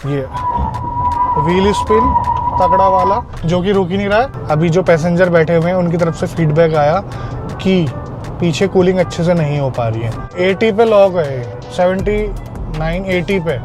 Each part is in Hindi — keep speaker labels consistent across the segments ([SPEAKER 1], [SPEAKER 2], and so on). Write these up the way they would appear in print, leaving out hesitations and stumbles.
[SPEAKER 1] ये व्हील स्पिन तगड़ा वाला जो कि रुक ही नहीं रहा है। अभी जो पैसेंजर बैठे हुए हैं उनकी तरफ से फीडबैक आया कि पीछे कूलिंग अच्छे से नहीं हो पा रही है। 80 पे लॉक है, 79 80 पे,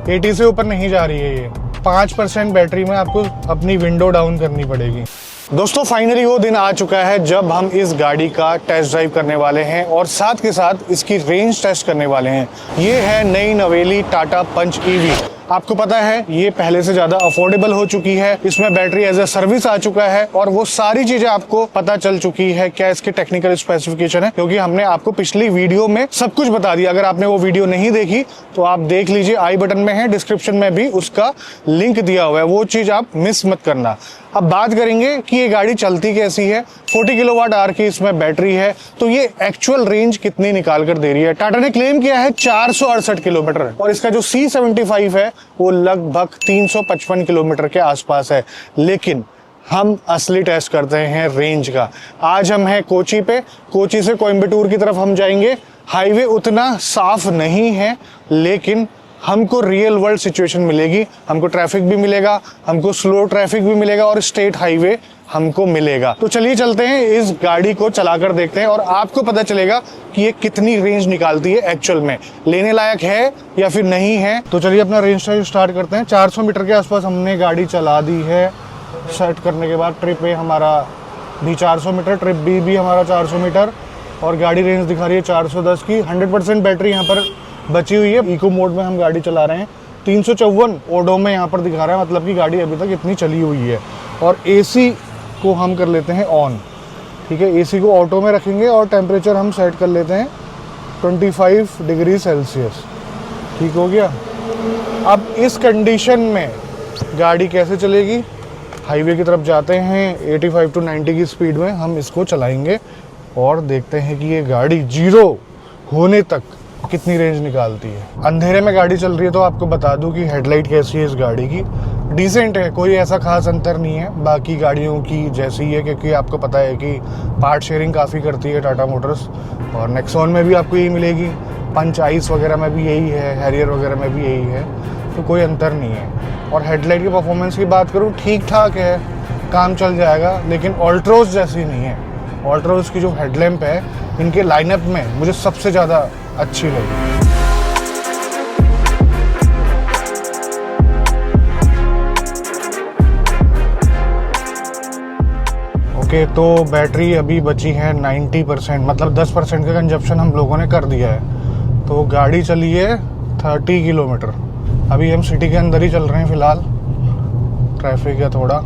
[SPEAKER 1] 80 से ऊपर नहीं जा रही है ये। 5% बैटरी में आपको अपनी विंडो डाउन करनी पड़ेगी। दोस्तों फाइनली वो दिन आ चुका है जब हम इस गाड़ी का टेस्ट ड्राइव करने वाले हैं और साथ के साथ इसकी रेंज टेस्ट करने वाले हैं। ये है नई नवेली टाटा पंच ईवी। आपको पता है ये पहले से ज्यादा अफोर्डेबल हो चुकी है, इसमें बैटरी एज ए सर्विस आ चुका है और वो सारी चीजें आपको पता चल चुकी है क्या इसके टेक्निकल स्पेसिफिकेशन है, क्योंकि हमने आपको पिछली वीडियो में सब कुछ बता दिया। अगर आपने वो वीडियो नहीं देखी तो आप देख लीजिए, आई बटन में है, डिस्क्रिप्शन में भी उसका लिंक दिया हुआ है, वो चीज आप मिस मत करना। अब बात करेंगे कि ये गाड़ी चलती कैसी है। 40 किलोवाट आवर की इसमें बैटरी है, तो ये एक्चुअल रेंज कितनी निकाल कर दे रही है। टाटा ने क्लेम किया है 468 किलोमीटर और इसका जो C75 है वो लगभग 355 किलोमीटर के आसपास है। लेकिन हम असली टेस्ट करते हैं रेंज का। आज हम हैं कोची पे, कोची से कोयम्बटूर की तरफ हम जाएंगे। हाईवे उतना साफ नहीं है लेकिन हमको रियल वर्ल्ड सिचुएशन मिलेगी, हमको ट्रैफिक भी मिलेगा, हमको स्लो ट्रैफिक भी मिलेगा और स्टेट हाईवे हमको मिलेगा। तो चलिए चलते हैं, इस गाड़ी को चलाकर देखते हैं और आपको पता चलेगा कि ये कितनी रेंज निकालती है एक्चुअल में, लेने लायक है या फिर नहीं है। तो चलिए अपना रेंज ड्राइव स्टार्ट करते हैं। 400 मीटर के आसपास हमने गाड़ी चला दी है। सेट करने के बाद ट्रिप ए हमारा भी 400 मीटर, ट्रिप बी भी हमारा 400 मीटर और गाड़ी रेंज दिखा रही है 410 की। 100% बैटरी यहाँ पर बची हुई है। इको मोड में हम गाड़ी चला रहे हैं। 354 ओडो में यहाँ पर दिखा रहा है, मतलब कि गाड़ी अभी तक इतनी चली हुई है। और एसी को हम कर लेते हैं ऑन, ठीक है। एसी को ऑटो में रखेंगे और टेम्परेचर हम सेट कर लेते हैं 25 डिग्री सेल्सियस, ठीक हो गया। अब इस कंडीशन में गाड़ी कैसे चलेगी, हाईवे की तरफ जाते हैं 85 to 90 की स्पीड में हम इसको चलाएंगे और देखते हैं कि ये गाड़ी जीरो होने तक कितनी रेंज निकालती है। अंधेरे में गाड़ी चल रही है तो आपको बता दूं कि हेडलाइट कैसी है इस गाड़ी की, डिसेंट है, कोई ऐसा खास अंतर नहीं है बाकी गाड़ियों की जैसी है, क्योंकि आपको पता है कि पार्ट शेयरिंग काफ़ी करती है टाटा मोटर्स और नेक्सॉन में भी आपको यही मिलेगी, पंच आइस वगैरह में भी यही है, हैरियर वगैरह में भी यही है, तो कोई अंतर नहीं है। और हेडलाइट की परफॉर्मेंस की बात करूँ ठीक ठाक है, काम चल जाएगा, लेकिन ऑल्ट्रोज जैसी नहीं है। ऑल्ट्रोज की जो हेडलैम्प है इनके लाइनअप में मुझे सबसे ज़्यादा अच्छी लगी। ओके, तो बैटरी अभी बची है 90%, मतलब 10% का कंजप्शन हम लोगों ने कर दिया है। तो गाड़ी चली है 30 किलोमीटर। अभी हम सिटी के अंदर ही चल रहे हैं फ़िलहाल, ट्रैफिक है थोड़ा।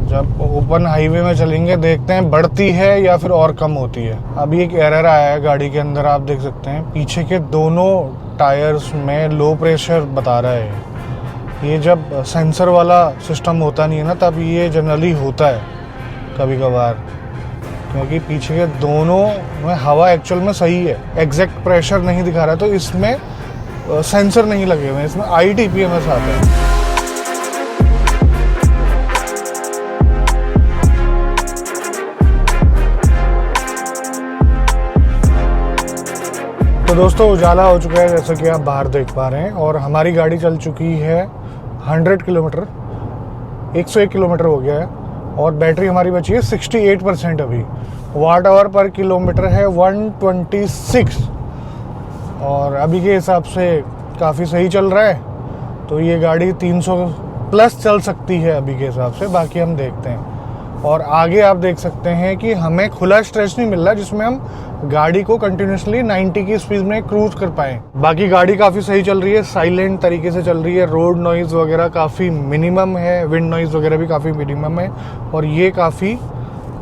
[SPEAKER 1] जब ओपन हाईवे में चलेंगे देखते हैं बढ़ती है या फिर और कम होती है। अभी एक एरर आया है गाड़ी के अंदर, आप देख सकते हैं पीछे के दोनों टायर्स में लो प्रेशर बता रहा है। ये जब सेंसर वाला सिस्टम होता नहीं है ना तब ये जनरली होता है कभी कभार, क्योंकि पीछे के दोनों में हवा एक्चुअल में सही है, एग्जैक्ट प्रेशर नहीं दिखा रहा, तो इसमें सेंसर नहीं लगे हुए हैं, इसमें ITPMS आता है। तो दोस्तों उजाला हो चुका है जैसा कि आप बाहर देख पा रहे हैं और हमारी गाड़ी चल चुकी है 100 किलोमीटर, 101 किलोमीटर हो गया है और बैटरी हमारी बची है 68% अभी। वाट आवर पर किलोमीटर है 126 और अभी के हिसाब से काफ़ी सही चल रहा है, तो ये गाड़ी 300 प्लस चल सकती है अभी के हिसाब से, बाकी हम देखते हैं। और आगे आप देख सकते हैं कि हमें खुला स्ट्रेच नहीं मिल रहा जिसमें हम गाड़ी को कंटिन्यूसली 90 की स्पीड में क्रूज कर पाएँ। बाकी गाड़ी काफ़ी सही चल रही है, साइलेंट तरीके से चल रही है, रोड नॉइज़ वगैरह काफ़ी मिनिमम है, विंड नॉइज़ वगैरह भी काफ़ी मिनिमम है और ये काफ़ी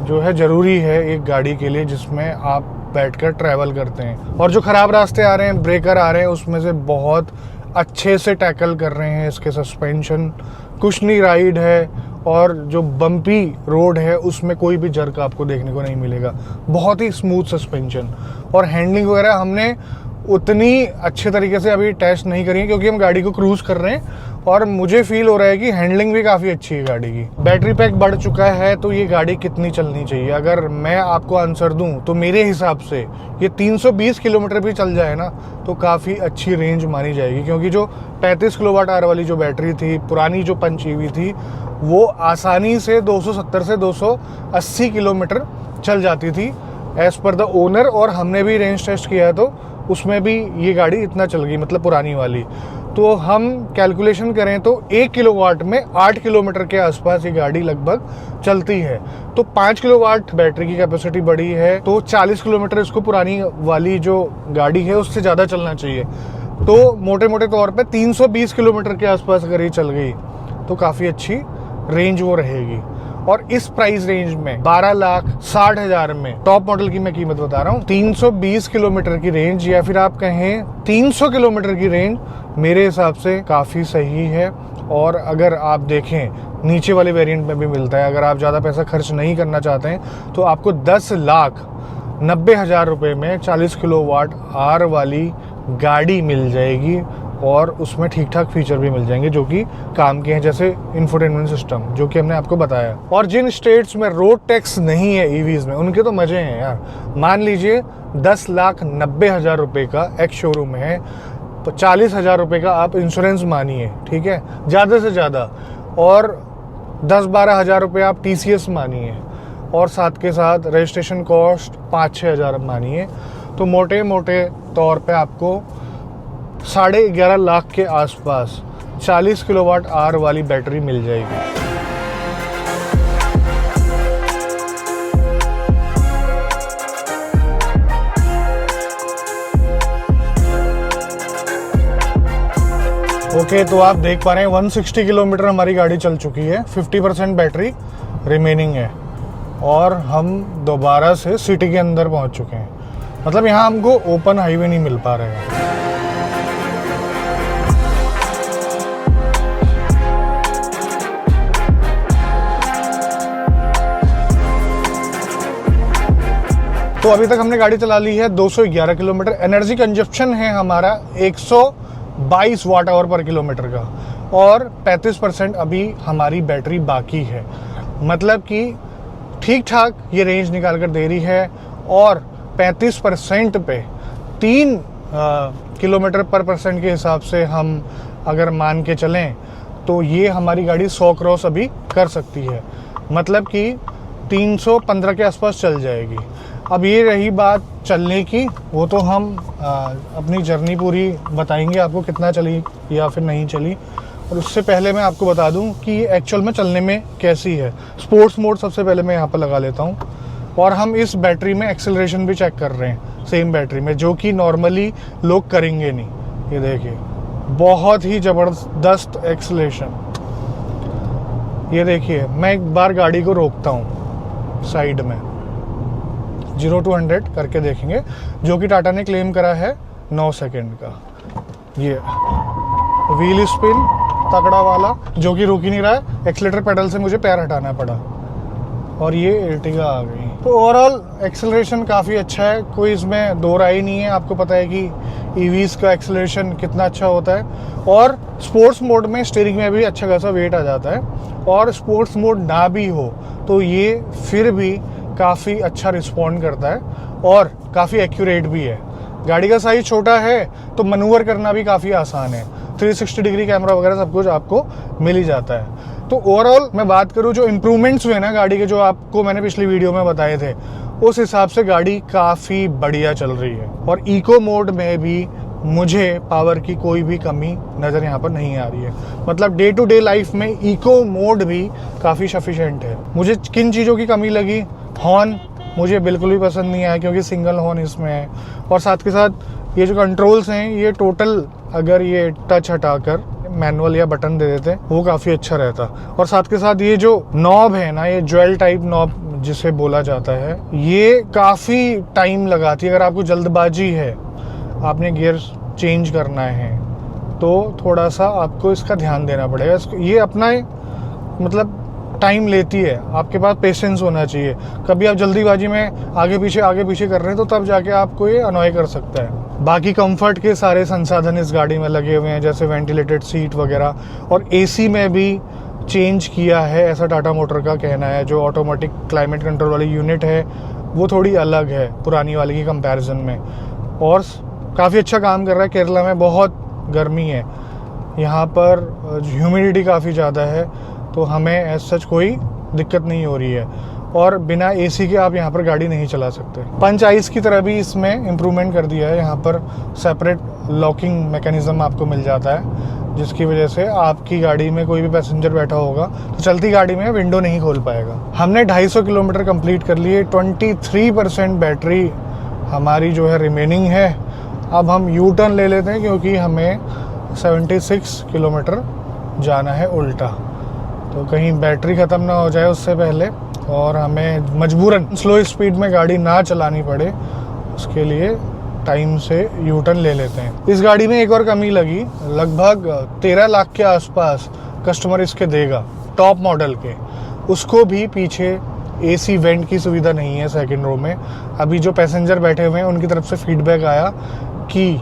[SPEAKER 1] जो है ज़रूरी है एक गाड़ी के लिए जिसमें आप बैठकर ट्रैवल करते हैं। और जो ख़राब रास्ते आ रहे हैं, ब्रेकर आ रहे हैं, उसमें से बहुत अच्छे से टैकल कर रहे हैं इसके सस्पेंशन, कुशनी राइड है और जो बम्पी रोड है उसमें कोई भी जर्क आपको देखने को नहीं मिलेगा, बहुत ही स्मूथ सस्पेंशन। और हैंडलिंग वगैरह हमने उतनी अच्छे तरीके से अभी टेस्ट नहीं करी है क्योंकि हम गाड़ी को क्रूज कर रहे हैं और मुझे फील हो रहा है कि हैंडलिंग भी काफ़ी अच्छी है गाड़ी की। बैटरी पैक बढ़ चुका है तो ये गाड़ी कितनी चलनी चाहिए? अगर मैं आपको आंसर दूं तो मेरे हिसाब से ये 320 किलोमीटर भी चल जाए ना तो काफ़ी अच्छी रेंज मानी जाएगी, क्योंकि जो 35 किलोवाट आवर वाली जो बैटरी थी पुरानी जो पंच ईवी थी वो आसानी से 270 से 280 किलोमीटर चल जाती थी एज़ पर द ओनर। और हमने भी रेंज टेस्ट किया है तो उसमें भी ये गाड़ी इतना चल गई, मतलब पुरानी वाली। तो हम कैलकुलेशन करें तो 1 किलोवाट में 8 किलोमीटर के आसपास ये गाड़ी लगभग चलती है। तो 5 किलोवाट बैटरी की कैपेसिटी बड़ी है तो 40 किलोमीटर इसको पुरानी वाली जो गाड़ी है उससे ज़्यादा चलना चाहिए। तो मोटे मोटे तौर पे 320 किलोमीटर के आसपास अगर ये चल गई तो काफ़ी अच्छी रेंज वो रहेगी। और इस प्राइस रेंज में 12,60,000 में टॉप मॉडल की मैं कीमत बता रहा हूँ, 320 किलोमीटर की रेंज या फिर आप कहें 300 किलोमीटर की रेंज मेरे हिसाब से काफ़ी सही है। और अगर आप देखें नीचे वाले वेरिएंट में भी मिलता है, अगर आप ज़्यादा पैसा खर्च नहीं करना चाहते हैं तो आपको 10,90,000 रुपये में 40 किलोवाट आर वाली गाड़ी मिल जाएगी और उसमें ठीक ठाक फीचर भी मिल जाएंगे जो कि काम के हैं, जैसे इंफोटेनमेंट सिस्टम जो कि हमने आपको बताया। और जिन स्टेट्स में रोड टैक्स नहीं है ईवीज में उनके तो मजे हैं यार। मान लीजिए 10,90,000 रुपये का एक शोरूम है, 40,000 रुपये का आप इंश्योरेंस मानिए, ठीक है, ज़्यादा से ज़्यादा, और 10-12 हज़ार रुपये आप TCS मानिए, और साथ के साथ रजिस्ट्रेशन कॉस्ट 5-6 हज़ार मानिए, तो मोटे मोटे तौर पे आपको 11.5 लाख के आसपास 40 किलोवाट आवर वाली बैटरी मिल जाएगी। ओके, तो आप देख पा रहे हैं 160 किलोमीटर हमारी गाड़ी चल चुकी है, 50% बैटरी रिमेनिंग है और हम दोबारा से सिटी के अंदर पहुंच चुके हैं। मतलब यहाँ हमको ओपन हाईवे नहीं मिल पा रहे हैं। तो अभी तक हमने गाड़ी चला ली है 211 किलोमीटर। एनर्जी कंजप्शन है हमारा 122 वाट आवर पर किलोमीटर का, और 35% अभी हमारी बैटरी बाकी है। मतलब कि ठीक ठाक ये रेंज निकाल कर दे रही है। और 35% पे 3 किलोमीटर पर परसेंट के हिसाब से हम अगर मान के चलें तो ये हमारी गाड़ी 100 क्रॉस अभी कर सकती है, मतलब कि 315 के आसपास चल जाएगी। अब ये रही बात चलने की, वो तो हम अपनी जर्नी पूरी बताएंगे आपको कितना चली या फिर नहीं चली। और उससे पहले मैं आपको बता दूं कि ये एक्चुअल में चलने में कैसी है। स्पोर्ट्स मोड सबसे पहले मैं यहाँ पर लगा लेता हूँ, और हम इस बैटरी में एक्सेलरेशन भी चेक कर रहे हैं सेम बैटरी में, जो कि नॉर्मली लोग करेंगे नहीं। ये देखिए बहुत ही ज़बरदस्त एक्सेलरेशन। ये देखिए मैं एक बार गाड़ी को रोकता हूँ साइड में, 0 to 100 करके देखेंगे, जो कि टाटा ने क्लेम करा है 9 सेकेंड का। ये व्हील स्पिन तगड़ा वाला जो कि रुक ही नहीं रहा है, एक्सीलरेटर पेडल से मुझे पैर हटाना पड़ा, और ये एर्टिगा आ गई। तो ओवरऑल एक्सेलरेशन काफ़ी अच्छा है, कोई इसमें दो राय नहीं है। आपको पता है कि ईवीज़ का एक्सेलरेशन कितना अच्छा होता है, और स्पोर्ट्स मोड में स्टीयरिंग में भी अच्छा खासा वेट आ जाता है। और स्पोर्ट्स मोड ना भी हो तो ये फिर भी काफ़ी अच्छा रिस्पॉन्ड करता है और काफ़ी एक्यूरेट भी है। गाड़ी का साइज़ छोटा है तो मनूवर करना भी काफ़ी आसान है, 360 डिग्री कैमरा वगैरह सब कुछ आपको मिल ही जाता है। तो ओवरऑल मैं बात करूँ जो इम्प्रूवमेंट्स हुए ना गाड़ी के, जो आपको मैंने पिछली वीडियो में बताए थे, उस हिसाब से गाड़ी काफ़ी बढ़िया चल रही है। और इको मोड में भी मुझे पावर की कोई भी कमी नज़र यहाँ पर नहीं आ रही है। मतलब डे टू डे लाइफ में इको मोड भी काफ़ी सफिशेंट है। मुझे किन चीज़ों की कमी लगी, हॉर्न मुझे बिल्कुल भी पसंद नहीं आया क्योंकि सिंगल हॉर्न इसमें है, और साथ के साथ ये जो कंट्रोल्स हैं ये टोटल अगर ये टच हटाकर मैनुअल या बटन दे देते वो काफ़ी अच्छा रहता। और साथ के साथ ये जो नॉब है ना, ये ज्वेल टाइप नॉब जिसे बोला जाता है, ये काफ़ी टाइम लगाती है। अगर आपको जल्दबाजी है, आपने गियर चेंज करना है, तो थोड़ा सा आपको इसका ध्यान देना पड़ेगा। ये अपना मतलब टाइम लेती है, आपके पास पेशेंस होना चाहिए। कभी आप जल्दीबाजी में आगे पीछे कर रहे हैं तो तब जाके आपको ये अनॉय कर सकता है। बाकी कंफर्ट के सारे संसाधन इस गाड़ी में लगे हुए हैं, जैसे वेंटिलेटेड सीट वगैरह, और एसी में भी चेंज किया है ऐसा टाटा मोटर का कहना है। जो ऑटोमेटिक क्लाइमेट कंट्रोल वाली यूनिट है वो थोड़ी अलग है पुरानी वाली की कंपैरिजन में, और काफ़ी अच्छा काम कर रहा है। केरला में बहुत गर्मी है, यहाँ पर ह्यूमिडिटी काफ़ी ज़्यादा है, तो हमें एज सच कोई दिक्कत नहीं हो रही है। और बिना एसी के आप यहाँ पर गाड़ी नहीं चला सकते। पंच आइस की तरह भी इसमें इम्प्रूवमेंट कर दिया है, यहाँ पर सेपरेट लॉकिंग मैकेनिज़्म आपको मिल जाता है, जिसकी वजह से आपकी गाड़ी में कोई भी पैसेंजर बैठा होगा तो चलती गाड़ी में विंडो नहीं खोल पाएगा। हमने 250 किलोमीटर कंप्लीट कर लिए, 23% बैटरी हमारी जो है रिमेनिंग है। अब हम यू टर्न ले लेते हैं क्योंकि हमें 76 किलोमीटर जाना है उल्टा, तो कहीं बैटरी ख़त्म ना हो जाए उससे पहले और हमें मजबूरन स्लो स्पीड में गाड़ी ना चलानी पड़े, उसके लिए टाइम से यू टर्न ले लेते हैं। इस गाड़ी में एक और कमी लगी, लगभग 13 लाख के आसपास कस्टमर इसके देगा टॉप मॉडल के, उसको भी पीछे एसी वेंट की सुविधा नहीं है सेकंड रो में। अभी जो पैसेंजर बैठे हुए हैं उनकी तरफ से फीडबैक आया कि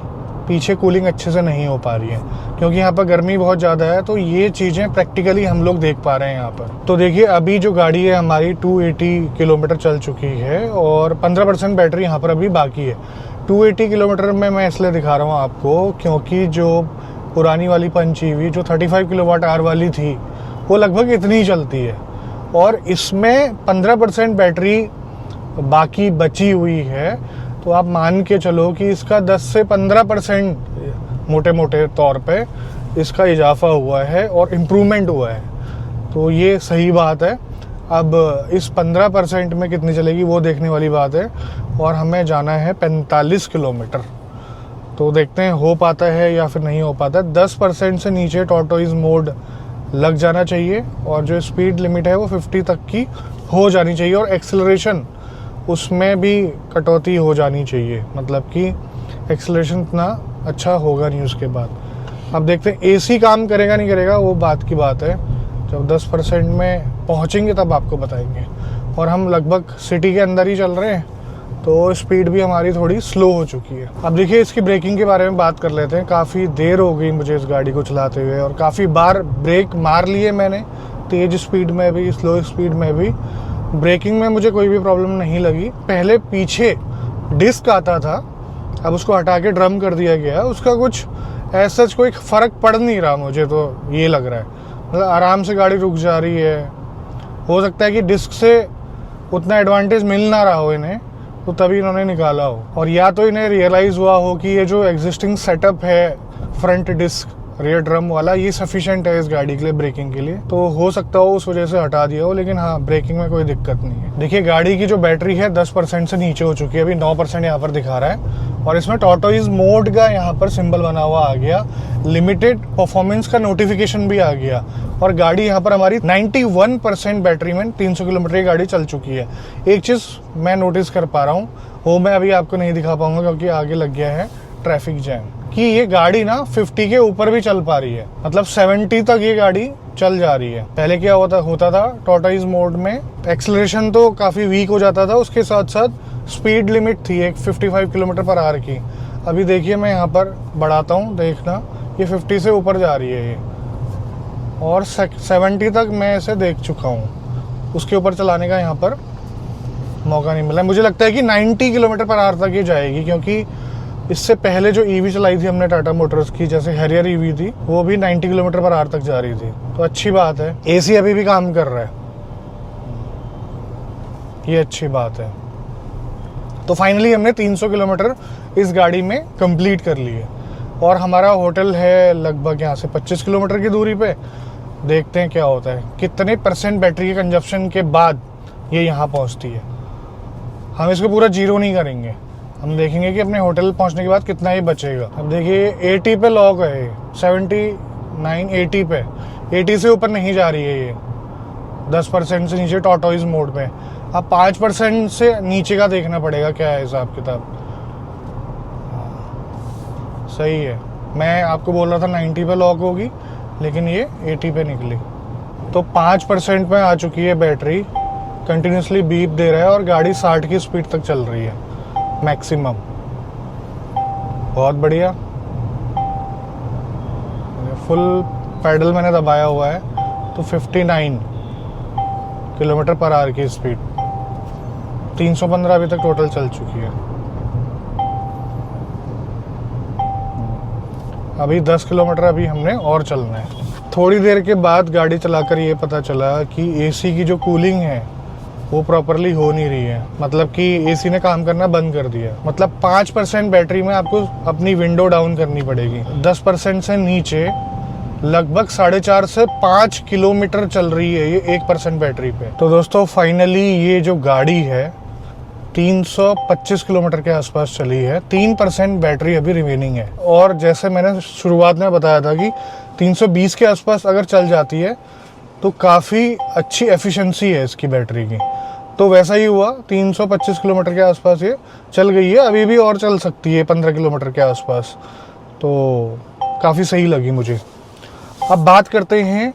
[SPEAKER 1] पीछे कूलिंग अच्छे से नहीं हो पा रही है, क्योंकि यहाँ पर गर्मी बहुत ज़्यादा है। तो ये चीज़ें प्रैक्टिकली हम लोग देख पा रहे हैं यहाँ पर। तो देखिए अभी जो गाड़ी है हमारी 280 किलोमीटर चल चुकी है और 15% बैटरी यहाँ पर अभी बाकी है। 280 किलोमीटर में मैं इसलिए दिखा रहा हूँ आपको क्योंकि जो पुरानी वाली पंच ईवी जो 35 किलोवाट आवर वाली थी वो लगभग इतनी ही चलती है, और इसमें 15% बैटरी बाकी बची हुई है। तो आप मान के चलो कि इसका 10 से 15% मोटे मोटे तौर पे इसका इजाफा हुआ है और इम्प्रूवमेंट हुआ है, तो ये सही बात है। अब इस 15% में कितनी चलेगी वो देखने वाली बात है, और हमें जाना है 45 किलोमीटर। तो देखते हैं हो पाता है या फिर नहीं हो पाता। 10% से नीचे टॉर्टोइज मोड लग जाना चाहिए, और जो स्पीड लिमिट है वो 50 तक की हो जानी चाहिए, और एक्सेलरेशन उसमें भी कटौती हो जानी चाहिए, मतलब कि एक्सेलरेशन इतना अच्छा होगा नहीं उसके बाद। अब देखते हैं एसी काम करेगा नहीं करेगा, वो बात की बात है। जब 10% में पहुंचेंगे तब आपको बताएंगे। और हम लगभग सिटी के अंदर ही चल रहे हैं, तो स्पीड भी हमारी थोड़ी स्लो हो चुकी है। अब देखिए इसकी ब्रेकिंग के बारे में बात कर लेते हैं। काफ़ी देर हो गई मुझे इस गाड़ी को चलाते हुए, और काफ़ी बार ब्रेक मार लिए मैंने, तेज़ स्पीड में भी स्लो स्पीड में भी। ब्रेकिंग में मुझे कोई भी प्रॉब्लम नहीं लगी। पहले पीछे डिस्क आता था, अब उसको हटा के ड्रम कर दिया गया। उसका कुछ ऐसा कोई फ़र्क पड़ नहीं रहा मुझे, तो ये लग रहा है मतलब आराम से गाड़ी रुक जा रही है। हो सकता है कि डिस्क से उतना एडवांटेज मिल ना रहा हो इन्हें, तो तभी इन्होंने निकाला हो, और या तो इन्हें रियलाइज़ हुआ हो कि ये जो एग्जिस्टिंग सेटअप है फ्रंट डिस्क रियर ड्रम वाला ये सफिशिएंट है इस गाड़ी के लिए ब्रेकिंग के लिए, तो हो सकता हो उस वजह से हटा दिया हो। लेकिन हाँ, ब्रेकिंग में कोई दिक्कत नहीं है। देखिए गाड़ी की जो बैटरी है 10% से नीचे हो चुकी है, अभी 9% यहाँ पर दिखा रहा है, और इसमें टॉर्टोइज मोड का यहाँ पर सिंबल बना हुआ आ गया, लिमिटेड परफॉर्मेंस का नोटिफिकेशन भी आ गया, और गाड़ी यहाँ पर हमारी 91% बैटरी में 300 किलोमीटर की गाड़ी चल चुकी है। एक चीज़ मैं नोटिस कर पा रहा हूँ, वो मैं अभी आपको नहीं दिखा पाऊंगा क्योंकि आगे लग गया है ट्रैफिक जैम, कि ये गाड़ी ना 50 के ऊपर भी चल पा रही है, मतलब 70 तक ये गाड़ी चल जा रही है। पहले क्या होता था टॉर्टोइज मोड में एक्सेलरेशन तो काफ़ी वीक हो जाता था, उसके साथ साथ स्पीड लिमिट थी एक 55 किलोमीटर पर आवर की। अभी देखिए मैं यहाँ पर बढ़ाता हूँ, देखना ये 50 से ऊपर जा रही है ये, और 70 तक मैं इसे देख चुका हूँ। उसके ऊपर चलाने का यहाँ पर मौका नहीं मिला। मुझे लगता है कि 90 किलोमीटर पर आवर तक ये जाएगी, क्योंकि इससे पहले जो ईवी चलाई थी हमने टाटा मोटर्स की, जैसे हैरियर ईवी थी, वो भी 90 किलोमीटर पर आवर तक जा रही थी, तो अच्छी बात है। एसी अभी भी काम कर रहा है, ये अच्छी बात है। तो फाइनली हमने 300 किलोमीटर इस गाड़ी में कंप्लीट कर ली है, और हमारा होटल है लगभग यहाँ से 25 किलोमीटर की दूरी पे। देखते हैं क्या होता है, कितने % बैटरी के कंजप्शन के बाद ये यहाँ पहुँचती है। हम इसको पूरा जीरो नहीं करेंगे, हम देखेंगे कि अपने होटल पहुंचने के बाद कितना ही बचेगा। अब देखिए 80 पे लॉक है, 79 80 पे, 80 से ऊपर नहीं जा रही है ये, 10% से नीचे टॉर्टोइज मोड में। अब 5% से नीचे का देखना पड़ेगा क्या है हिसाब किताब। सही है, मैं आपको बोल रहा था 90 पे लॉक होगी, लेकिन ये 80 पे निकली। तो 5% में आ चुकी है बैटरी, कंटिन्यूसली बीप दे रहा है और गाड़ी 60 की स्पीड तक चल रही है मैक्सिमम। बहुत बढ़िया। फुल पैडल मैंने दबाया हुआ है तो 59 किलोमीटर पर आवर की स्पीड, 315 अभी तक टोटल चल चुकी है। अभी 10 किलोमीटर अभी हमने और चलना है। थोड़ी देर के बाद गाड़ी चलाकर ये पता चला कि एसी की जो कूलिंग है वो प्रॉपरली हो नहीं रही है, मतलब कि एसी ने काम करना बंद कर दिया। मतलब 5% बैटरी में आपको अपनी विंडो डाउन करनी पड़ेगी। 10% से नीचे लगभग 4.5 से 5 किलोमीटर चल रही है ये 1% बैटरी पे। तो दोस्तों फाइनली ये जो गाड़ी है 325 किलोमीटर के आसपास चली है, 3% बैटरी अभी रिमेनिंग है। और जैसे मैंने शुरुआत में बताया था कि 320 के आसपास अगर चल जाती है तो काफ़ी अच्छी एफिशिएंसी है इसकी बैटरी की। तो वैसा ही हुआ, 325 किलोमीटर के आसपास ये चल गई है। अभी भी और चल सकती है 15 किलोमीटर के आसपास, तो काफ़ी सही लगी मुझे। अब बात करते हैं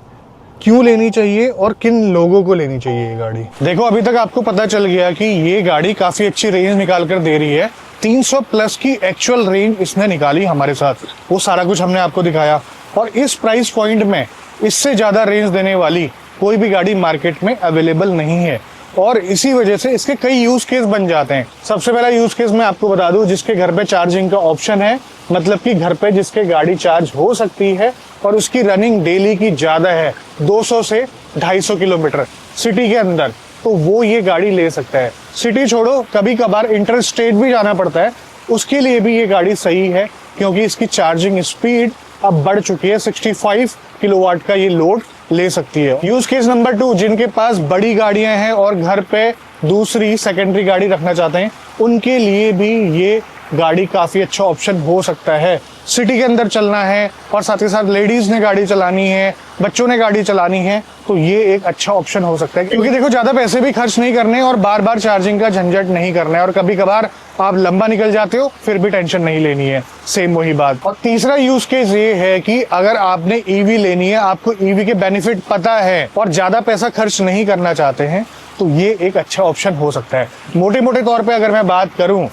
[SPEAKER 1] क्यों लेनी चाहिए और किन लोगों को लेनी चाहिए ये गाड़ी। देखो अभी तक आपको पता चल गया कि ये गाड़ी काफ़ी अच्छी रेंज निकाल कर दे रही है। 300 प्लस की एक्चुअल रेंज इसने निकाली हमारे साथ, वो सारा कुछ हमने आपको दिखाया। और इस प्राइस पॉइंट में इससे ज़्यादा रेंज देने वाली कोई भी गाड़ी मार्केट में अवेलेबल नहीं है। और इसी वजह से इसके कई यूज केस बन जाते हैं। सबसे पहला यूज केस मैं आपको बता दूं, जिसके घर पे चार्जिंग का ऑप्शन है, मतलब कि घर पे जिसके गाड़ी चार्ज हो सकती है और उसकी रनिंग डेली की ज्यादा है 200 से 250 किलोमीटर सिटी के अंदर, तो वो ये गाड़ी ले सकता है। सिटी छोड़ो, कभी कभार इंटर स्टेट भी जाना पड़ता है, उसके लिए भी ये गाड़ी सही है, क्योंकि इसकी चार्जिंग स्पीड अब बढ़ चुकी है। 65 किलोवाट का ये लोड ले सकती है। यूज केस नंबर 2, जिनके पास बड़ी गाड़ियां हैं और घर पे दूसरी सेकेंडरी गाड़ी रखना चाहते हैं, उनके लिए भी ये गाड़ी काफी अच्छा ऑप्शन हो सकता है। सिटी के अंदर चलना है और साथ ही साथ लेडीज ने गाड़ी चलानी है, बच्चों ने गाड़ी चलानी है, तो ये एक अच्छा ऑप्शन हो सकता है। क्योंकि देखो ज्यादा पैसे भी खर्च नहीं करने और बार बार चार्जिंग का झंझट नहीं करना है, और कभी कभार आप लंबा निकल जाते हो फिर भी टेंशन नहीं लेनी है, सेम वही बात। और तीसरा यूज केस ये है कि अगर आपने ईवी लेनी है, आपको ईवी के बेनिफिट पता है और ज्यादा पैसा खर्च नहीं करना चाहते हैं, तो ये एक अच्छा ऑप्शन हो सकता है। मोटे मोटे तौर पे अगर मैं बात करूं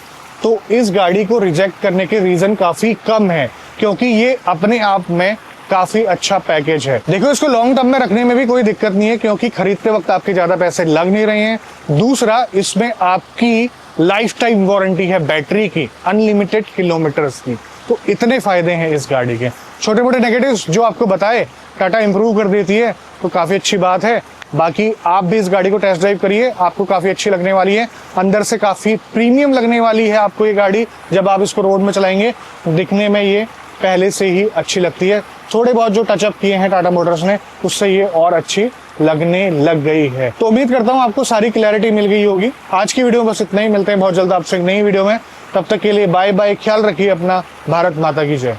[SPEAKER 1] तो इस गाड़ी को रिजेक्ट करने के रीजन काफी कम है, क्योंकि ये अपने आप में काफी अच्छा पैकेज है। देखो इसको लॉन्ग टर्म में रखने में भी कोई दिक्कत नहीं है, क्योंकि खरीदते वक्त आपके ज्यादा पैसे लग नहीं रहे हैं। दूसरा, इसमें आपकी लाइफ टाइम वारंटी है बैटरी की, अनलिमिटेड किलोमीटर्स की। तो इतने फायदे हैं इस गाड़ी के। छोटे मोटे नेगेटिव्स जो आपको बताए टाटा इंप्रूव कर देती है, तो काफी अच्छी बात है। बाकी आप भी इस गाड़ी को टेस्ट ड्राइव करिए, आपको काफी अच्छी लगने वाली है। अंदर से काफी प्रीमियम लगने वाली है आपको ये गाड़ी। जब आप इसको रोड में चलाएंगे, दिखने में ये पहले से ही अच्छी लगती है। थोड़े बहुत जो टचअप किए हैं टाटा मोटर्स ने, उससे ये और अच्छी लगने लग गई है। तो उम्मीद करता हूँ आपको सारी क्लैरिटी मिल गई होगी। आज की वीडियो में बस इतना ही। मिलते हैं बहुत जल्द आपसे एक नई वीडियो में। तब तक के लिए बाय बाय। ख्याल रखिए अपना। भारत माता की जय।